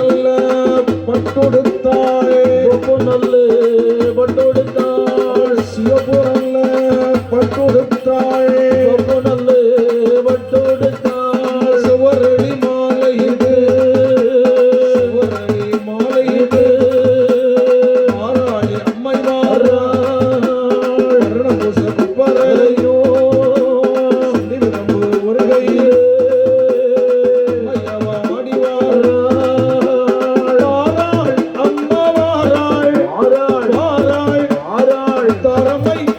நல்ல பட்டொடுத்தாள் கொப்பு நல்ல பட்டொடுத்தாள் சிவப்பு நல்ல பட்டொடுத்தாள் கொப்பு நல்ல பட்டொடுத்தாள் சுவரளி மாலை இது சுவரளி மாலை இது மாறாளி அம்மை மாறாள் பூச குப்பரையோ விரும்பு ஒரு கையில்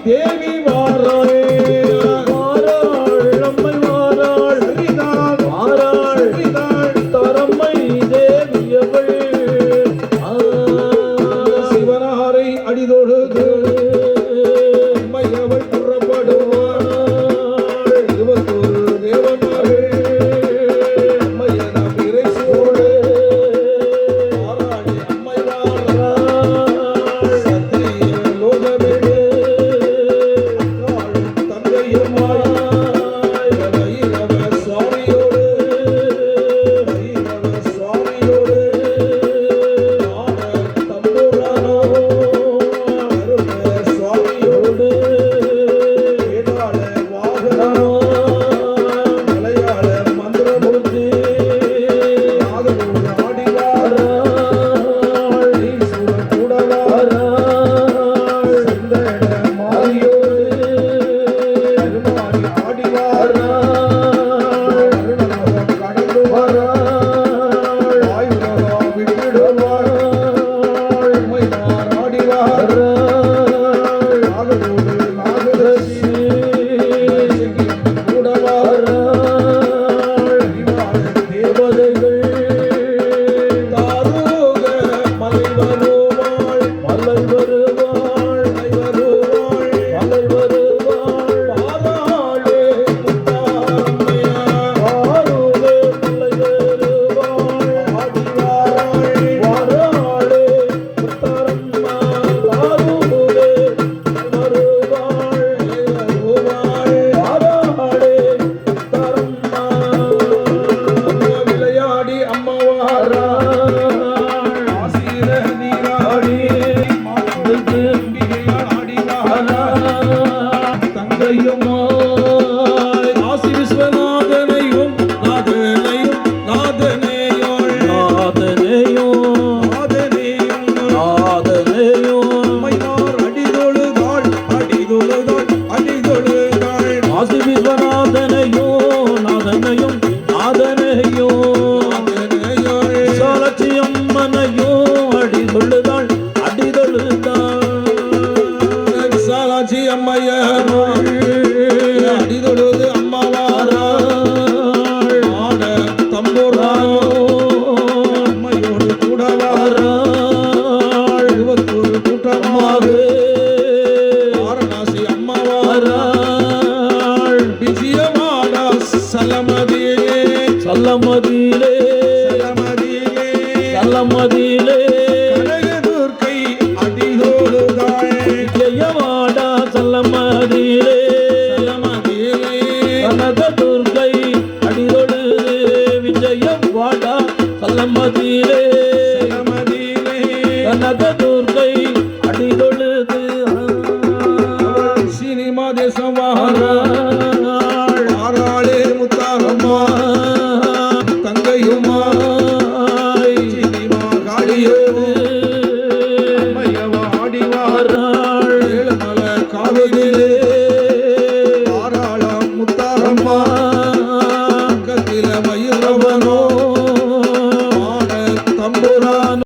தேவி வாராளே வாராள் அம்மை வாராள் சரிதான் வாராள் சரிதான் தரமை தேவியவள் சிவனாரை அடிதொழுது அம்மையவள் புறப்படுவாள் இருபத்தொரு தேவனார்கள் அம்மைய நாம் இறை சோழே வாராளி அம்மை வாராள் சத்திரிய லோகமே காசி விஸ்வநாதனையும் நாதனையும் நாதனேயோள் நாதனேயும் நாதனேயும் நாதனேயும் அம்மையார் அடிதொழுதாள் அடிதொழுதாள் அடிதொழுதாள் காசி விஸ்வநாதனையும் நாதனையும் நாதனேயும் சாலச்சி அம்மனையும் அடிதொழுதாள் அடிதொழுதாள் சாலாட்சி அம்மையார் அடிதொழுது அம்மாவாராள் ஆட தம்புரானோ அம்மையோடு கூட வாராள் இருபத்தொரு கூட்டமாக வாரணாசி அம்மாவாராள் விஜயவாடா சலமதியிலே சல்லமதியிலே சலமதியிலே சல்லமதியிலே கனகதுர்க்கை அடிதொழுதாள் ஜெயவாடா சல்லமதியிலே கனகதுர்க்கை அடிதொழு விஜயம் வாடா சல்லமதியிலே கனகதுர்க்கை அடிதொழுது சினிமா தேசம் வாராளே முத்தாரம்மா தங்கையுமா சினிமா காளியோடு அம்மையவாடி வாராள் ஏழுமலை காவிரியிலே வாராளம் முத்தாரம்மா பக்கத்தில மயிரவனோ ஆட தம்புரானோ